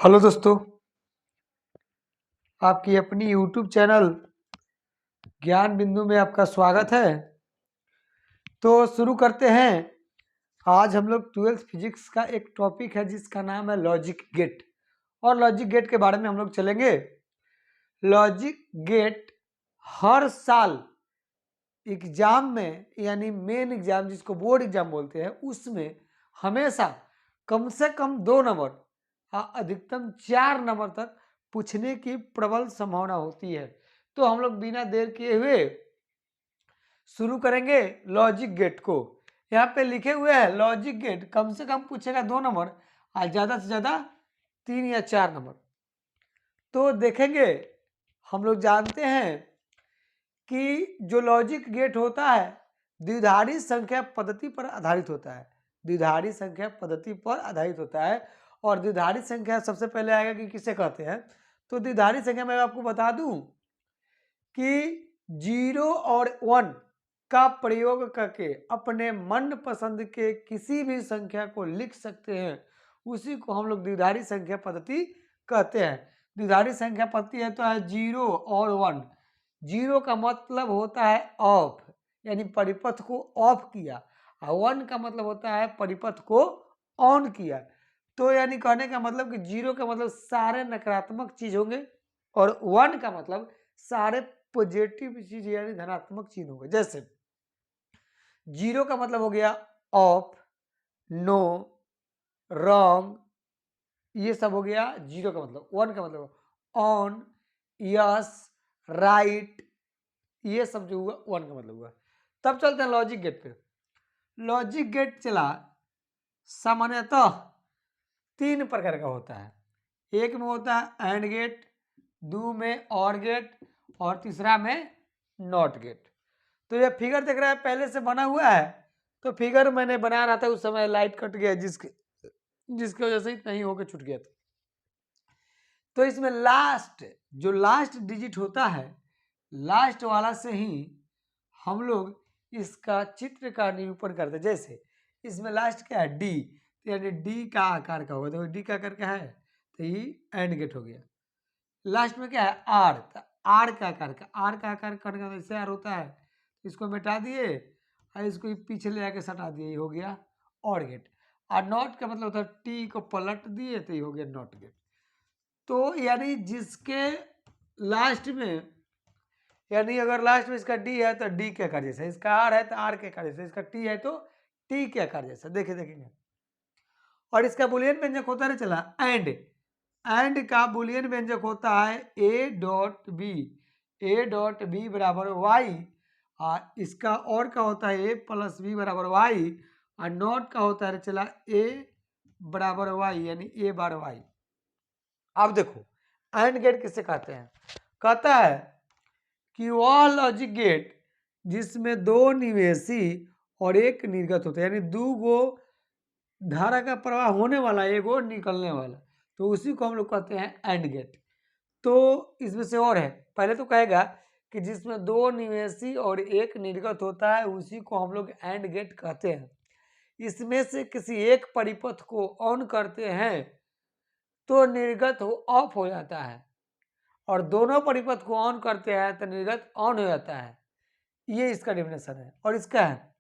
Hello दोस्तों, आपकी अपनी यूट्यूब चैनल ज्ञान बिंदु में आपका स्वागत है। तो शुरू करते हैं। आज हम लोग 12th फिजिक्स का एक टॉपिक है जिसका नाम है लॉजिक गेट, और लॉजिक गेट के बारे में हम लोग चलेंगे। लॉजिक गेट हर साल एग्जाम में, यानी मेन एग्जाम जिसको बोर्ड एग्जाम बोलते हैं, उसमें हमेशा कम से कम 2 नंबर अधिकतम 4 नंबर तक पूछने की प्रबल संभावना होती है। तो हम लोग बिना देर किए हुए शुरू करेंगे लॉजिक गेट को। यहाँ पे लिखे हुए हैं लॉजिक गेट कम से कम पूछेगा 2 नंबर और ज्यादा से ज्यादा 3 या 4 नंबर। तो देखेंगे, हम लोग जानते हैं कि जो लॉजिक गेट होता है द्विधारी संख्या पद्धति पर आधारित होता है। द्विधारी संख्या पद्धति पर आधारित होता है। और द्विधारी संख्या सबसे पहले आएगा कि किसे कहते हैं। तो द्विधारी संख्या मैं आपको बता दूं कि 0 और 1 का प्रयोग करके अपने मन पसंद के किसी भी संख्या को लिख सकते हैं, उसी को हम लोग द्विधारी संख्या पद्धति कहते हैं। द्विधारी संख्या पद्धति है तो है 0 और 1। 0 का मतलब होता है ऑफ, यानी परिपथ को ऑफ किया, और 1 का मतलब होता है परिपथ को ऑन किया। तो यानी कहने का मतलब कि 0 का मतलब सारे नकारात्मक चीज होंगे और 1 का मतलब सारे पॉजिटिव चीज यानी धनात्मक चीज होंगे। जैसे 0 का मतलब हो गया ऑफ, नो, रॉन्ग, ये सब हो गया 0 का मतलब। 1 का मतलब ऑन, यस, राइट, ये सब जो हुआ 1 का मतलब हुआ। तब चलते हैं लॉजिक गेट पे। लॉजिक गेट चला सामान्यतः 3 प्रकार का होता है। एक में होता है एंड गेट, 2 में और गेट, और तीसरा में नॉट गेट। तो ये फिगर देख रहा है पहले से बना हुआ है। तो फिगर मैंने बना रहा था उस समय लाइट कट गया, जिसकी वजह से नहीं होकर छूट गया था। तो इसमें जो लास्ट डिजिट होता है, लास्ट वाला से ही हम लोग इसका चित्र का निरूपण करते हैं। जैसे इसमें लास्ट क्या है डी, तो यानी डी का आकार का होगा। तो डी का आकार क्या है, तो ये एंड गेट हो गया। लास्ट में क्या है आर, तो आर का आकार का, आर का आकार करने का ऐसे आर होता है। इसको मिटा दिए और इसको पीछे ले आके सटा दिए, ये हो गया और गेट। और नॉट का मतलब होता है टी को पलट दिए तो ये हो गया नॉट गेट। तो यानी जिसके लास्ट में, यानी अगर लास्ट में इसका डी है तो डी के आकार जैसा, इसका आर है तो आर के आकार जैसा, इसका टी है तो टी के आकार जैसा। देखेंगे। और इसका बुलियन व्यंजक होता है चला एंड का बुलियन व्यंजक होता है A dot B. A dot B बराबर वाई, और इसका और का होता है ए प्लस बी बराबर वाई, और नॉट का होता है चला ए बराबर वाई, यानी ए बार वाई। अब देखो एंड गेट किसे कहते हैं। कहता है कि वह लॉजिक गेट जिसमें 2 निवेशी और 1 निर्गत होता है, यानी 2 गो धारा का प्रवाह होने वाला, 1 गो निकलने वाला, तो उसी को हम लोग कहते हैं एंड गेट। तो इसमें से और है, पहले तो कहेगा कि जिसमें 2 निवेशी और 1 निर्गत होता है उसी को हम लोग एंड गेट कहते हैं। इसमें से किसी एक परिपथ को ऑन करते हैं तो निर्गत ऑफ हो जाता है, और दोनों परिपथ को ऑन करते हैं तो निर्गत ऑन हो जाता है। ये इसका डेफिनेशन है। और इसका है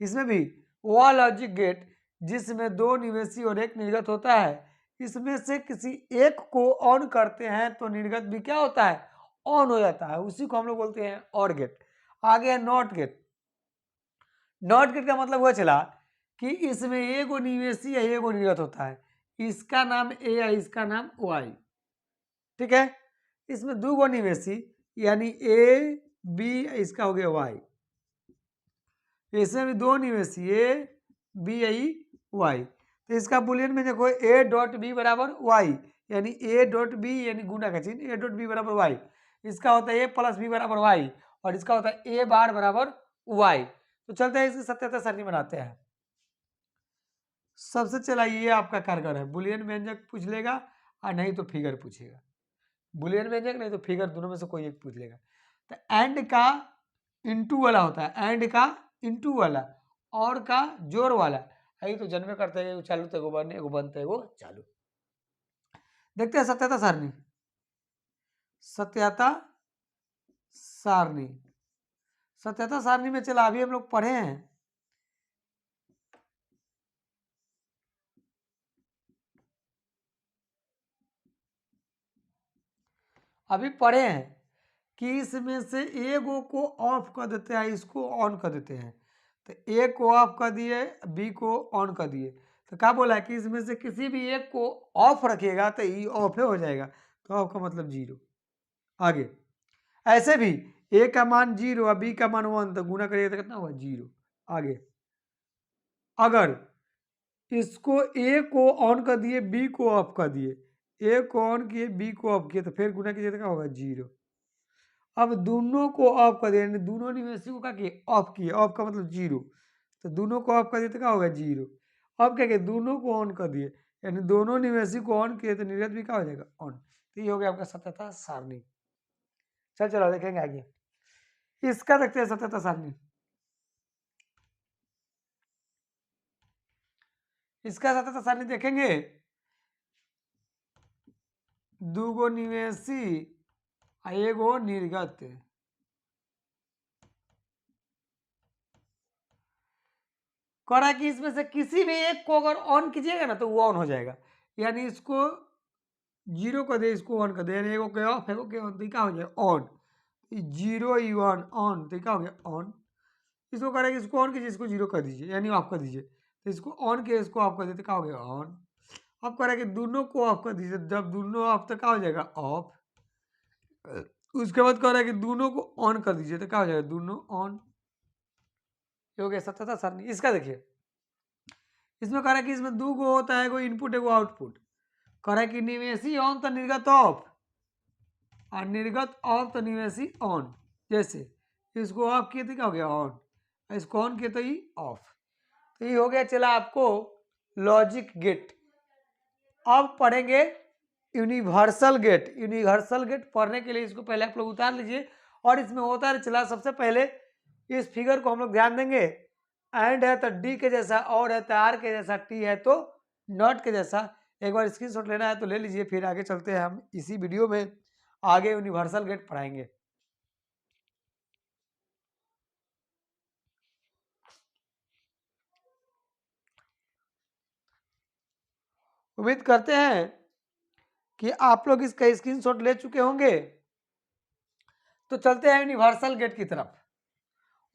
इसमें भी वह लॉजिक गेट जिसमें 2 निवेशी और 1 निर्गत होता है, इसमें से किसी एक को ऑन करते हैं तो निर्गत भी क्या होता है ऑन हो जाता है, उसी को हम लोग बोलते हैं और गेट। आगे है नॉट गेट। नॉट गेट का मतलब हुआ चला कि इसमें एगो निवेशी या एगो निर्गत होता है, इसका नाम ए या इसका नाम वाई, ठीक है। इसमें 2 गो निवेशी यानी ए बी, इसका हो गया वाई। इसमें भी 2 निवेशी ए बी आई वाई, तो इसका बुलियन में देखो ए डॉट बी बराबर वाई, यानी ए डॉट बी यानी गुना का चिन्ह, ए डॉट बी बराबर वाई। इसका होता है ए प्लस बी बराबर वाई, और इसका होता है ए बार बराबर वाई। तो चलते हैं इसकी सत्यता सरणी बनाते हैं। सबसे चला ये आपका कारगर है, बुलियन व्यंजक पूछ लेगा और नहीं तो फिगर पूछेगा। बुलियन व्यंजक नहीं तो फिगर, दोनों में से कोई एक पूछ लेगा। तो एंड का इंटू वाला होता है, एंड का इंटू वाला, और का जोर वाला। यही तो जन्मे करते हैं चालू तो एगो बनते एगो चालू। देखते हैं सत्यता सारणी। सत्यता सारणी, सत्यता सारणी में चला अभी हम लोग पढ़े हैं, अभी पढ़े हैं कि इसमें से एक को ऑफ कर देते हैं, इसको ऑन कर देते हैं। तो ए को ऑफ कर दिए, बी को ऑन कर दिए, तो क्या बोला है कि इसमें से किसी भी एक को ऑफ रखिएगा तो ई ऑफ हो जाएगा, तो ऑफ का मतलब 0। आगे ऐसे भी ए का मान 0 और बी का मान 1, तो गुना करिएगा तो कितना होगा 0। आगे अगर इसको ए को ऑन कर दिए, बी को ऑफ कर दिए, ए को ऑन किए, बी को ऑफ किए, तो फिर गुना कीजिए तो क्या होगा 0। अब दोनों को ऑफ कर दिया, दोनों निवेशी को क्या किए ऑफ किए, ऑफ का मतलब 0, तो दोनों को ऑफ कर दिए तो क्या होगा 0। अब क्या किए दोनों को ऑन कर दिए, यानी दोनों निवेशी को ऑन किए तो निर्गत भी क्या हो जाएगा ऑन। तो ये हो गया आपका सत्यता सारणी। चलो देखेंगे आगे, इसका देखते हैं सत्यता सारणी। इसका सत्यता सारणी देखेंगे, दूगो निवेशी एगो निर्गत, कह रहा है कि इसमें से किसी भी एक को अगर ऑन कीजिएगा ना तो वो ऑन हो जाएगा, यानी इसको 0 कर दे, इसको ऑन कर दे, यानी एगो के ऑफ एगो के ऑन, तो क्या हो जाएगा ऑन। 0 1 ऑन, तो क्या हो गया ऑन। इसको कह रहा है कि इसको ऑन कीजिए, इसको 0 कर दीजिए यानी ऑफ कर दीजिए, तो इसको ऑन किया, इसको ऑफ कर दीजिए, तो क्या हो गया ऑन। अब कह रहा है कि दोनों को ऑफ कर दीजिए, जब दोनों ऑफ तो क्या हो जाएगा ऑफ। उसके बाद कह रहा है कि दोनों को ऑन कर दीजिए, तो क्या हो जाएगा दोनों ऑन। ये हो गया सत्यता सारणी। इसका देखिए, इसमें कह रहा है कि इसमें दो गो होता है, एगो इनपुट एगो आउटपुट। कह रहा है कि निवेशी ऑन तो निर्गत ऑफ, और निर्गत ऑफ तो निवेशी ऑन। जैसे इसको ऑफ किए तो क्या हो गया ऑन, इसको ऑन किए तो ये ऑफ। तो ये हो गया चला आपको लॉजिक गेट। अब पढ़ेंगे यूनिवर्सल गेट। यूनिवर्सल गेट पढ़ने के लिए इसको पहले आप लोग उतार लीजिए, और इसमें होता है चला सबसे पहले इस फिगर को हम लोग ध्यान देंगे, एंड है तो डी के जैसा, और है तो आर के जैसा, टी है तो नॉट के जैसा। एक बार स्क्रीनशॉट लेना है तो ले लीजिए, फिर आगे चलते हैं, हम इसी वीडियो में आगे यूनिवर्सल गेट पढ़ाएंगे। उम्मीद करते हैं कि आप लोग इसका स्क्रीनशॉट ले चुके होंगे। तो चलते हैं यूनिवर्सल गेट की तरफ,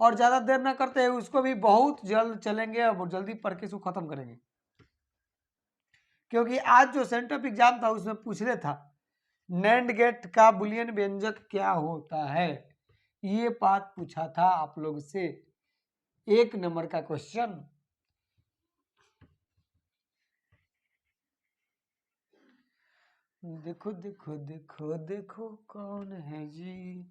और ज़्यादा देर ना करते हैं, उसको भी बहुत जल्द चलेंगे और जल्दी पढ़ के इसको खत्म करेंगे, क्योंकि आज जो सेंटर एग्जाम था उसमें पूछने था नैंड गेट का बुलियन व्यंजक क्या होता है, ये बात पूछा था आप लोग से, 1 नंबर का क्वेश्चन। देखो देखो देखो देखो कौन है जी।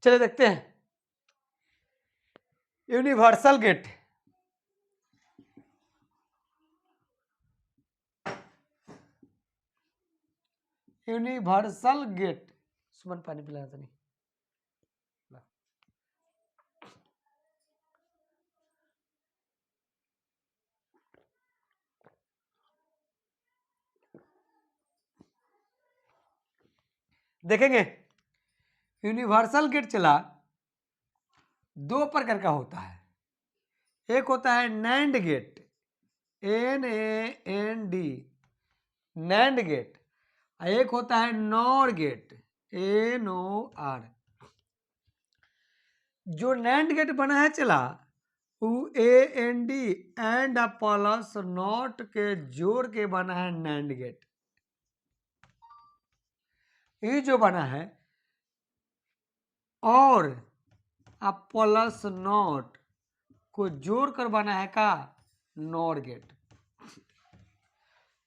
चलिए देखते हैं यूनिवर्सल गेट। यूनिवर्सल गेट, सुमन पानी पिलाया था नहीं। देखेंगे यूनिवर्सल गेट चला 2 प्रकार का होता है। एक होता है NAND gate, NAND, NAND gate. एक होता है नॉर गेट, NOR। जो नैंड गेट बना है चला वो AND एंड प्लस नॉट के जोड़ के बना है नैंड गेट। ये जो बना है और प्लस नॉट को जोड़कर बना है का नॉर गेट।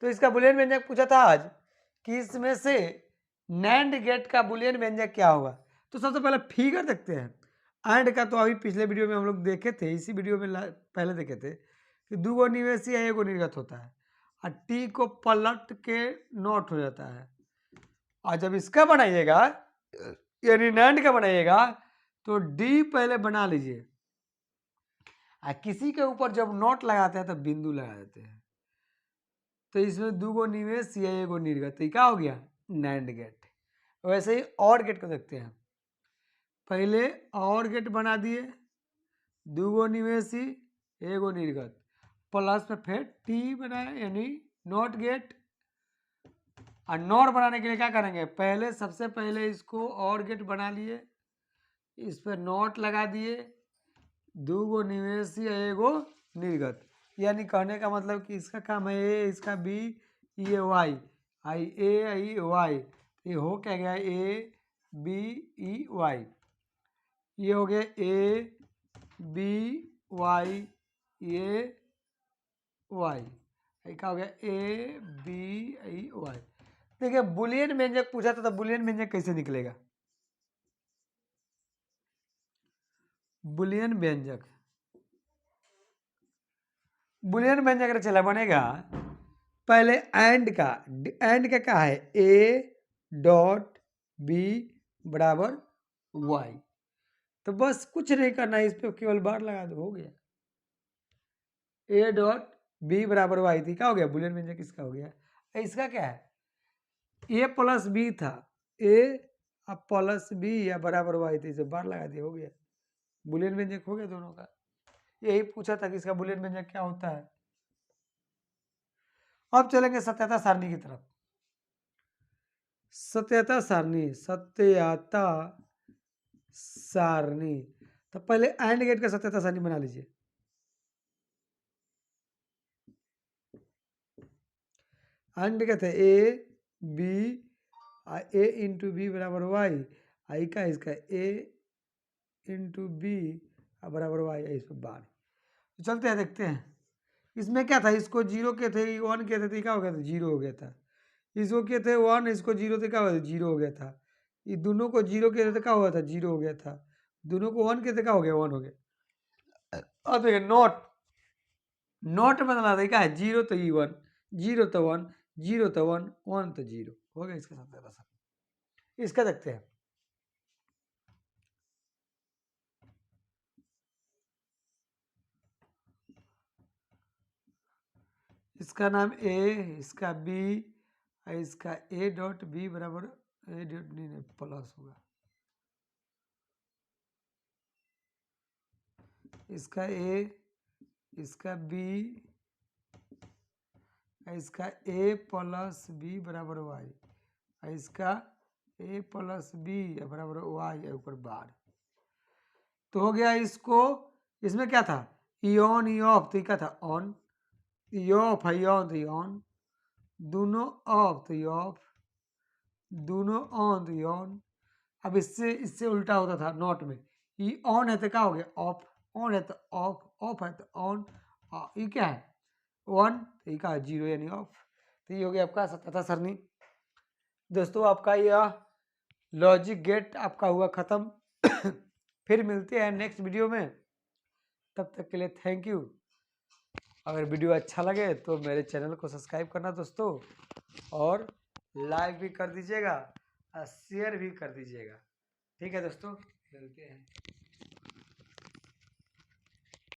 तो इसका बुलियन व्यंजक पूछा था आज कि इसमें से नैंड गेट का बुलियन व्यंजक क्या होगा। तो सबसे पहले फिगर देखते हैं। एंड का तो अभी पिछले वीडियो में हम लोग देखे थे, इसी वीडियो में पहले देखे थे कि 2 गो निवेशी है, 1 गो निर्गत होता है, और टी को पलट के नॉट हो जाता है। और जब इसका बनाइएगा यानी नैंड का बनाइएगा तो डी पहले बना लीजिए, किसी के ऊपर जब नॉट लगाते हैं तो बिंदु लगा देते हैं। तो इसमें 2 गो निवेश या 1 गो निर्गत, तो क्या हो गया नैंड गेट। वैसे ही और गेट को देखते हैं। पहले और गेट बना दिए, 2 गो निवेशी 1 गो निर्गत, प्लस में फिर टी बनाए यानी नॉट गेट। और नॉट बनाने के लिए क्या करेंगे, पहले सबसे पहले इसको और गेट बना लिए, इस पर नॉट लगा दिए, 2 गो निवेशी 1 गो निर्गत। यानी कहने का मतलब कि इसका काम है ए, इसका बी, ये वाई, आई ए आई वाई, ये हो क्या गया ए बी ई वाई, ये हो गया A B Y A Y, क्या हो गया ए बी ई वाई। देखिए बुलियन व्यंजक पूछा था, तो बुलियन व्यंजक कैसे निकलेगा। बुलियन व्यंजक, बुलियन व्यंजक चला बनेगा पहले एंड का क्या है ए डॉट बी बराबर वाई, तो बस कुछ नहीं करना है, इस पे केवल बार लगा दो, हो गया ए डॉट बी बराबर वाई थी, क्या हो गया बुलियन व्यंजक इसका हो गया। इसका क्या है ए प्लस बी था, ए अब प्लस बी या बराबर वाई थी, इसे बार लगा दिया, हो गया बुलियन व्यंजक हो गया दोनों का। यही पूछा था कि इसका बुलियन व्यंजक क्या होता है। अब चलेंगे सत्यता सारणी की तरफ। सत्यता सारणी, सत्यता सारणी, तो पहले एंड गेट का सत्यता सारणी बना लीजिए। एंड कहते हैं A B, A into B बराबर वाई, आई का इसका ए इंटू बी बराबर वाई, इस पर बार। तो चलते हैं देखते हैं इसमें क्या था, इसको 0 के थे 1 के थे, तो क्या हो गया था 0 हो गया था, इसको के थे 1, इसको 0 थे, क्या हो गया 0 हो गया था, ये दोनों को 0 के थे तो क्या हुआ था 0 हो गया था, दोनों को 1 के थे क्या हो गया 1 हो गया। अब देखिए नॉट, नॉट बदला था क्या है 0 तो 1, 0 तो 1, 0 तो 1, 1 तो 0 हो गया इसके साथ। इसका देखते हैं, इसका नाम ए, इसका बी, इसका ए डॉट बी बराबर ए डॉट नहीं प्लस होगा, इसका ए, इसका बी, इसका ए प्लस बी बराबर वाई, इसका ए प्लस बी बराबर वाई ऊपर बार, तो हो गया इसको। इसमें क्या था ई ऑन ई ऑफ, तो क्या था ऑन, ई ऑफ है ऑन तो ऑन, दोनों ऑफ तो ऑफ, दोनों ऑन तो ऑन। अब इससे उल्टा होता था नॉट में, ई ऑन है तो क्या हो गया ऑफ, ऑन है तो ऑफ, ऑफ है तो ऑन, ये क्या है 1, तो ये क्या है 0 यानी ऑफ। तो ये हो गया आपका सत्यता सारणी। दोस्तों आपका यह लॉजिक गेट आपका हुआ ख़त्म। फिर मिलते हैं नेक्स्ट वीडियो में, तब तक के लिए थैंक यू। अगर वीडियो अच्छा लगे तो मेरे चैनल को सब्सक्राइब करना दोस्तों, और लाइक भी कर दीजिएगा और शेयर भी कर दीजिएगा। ठीक है दोस्तों, मिलते हैं।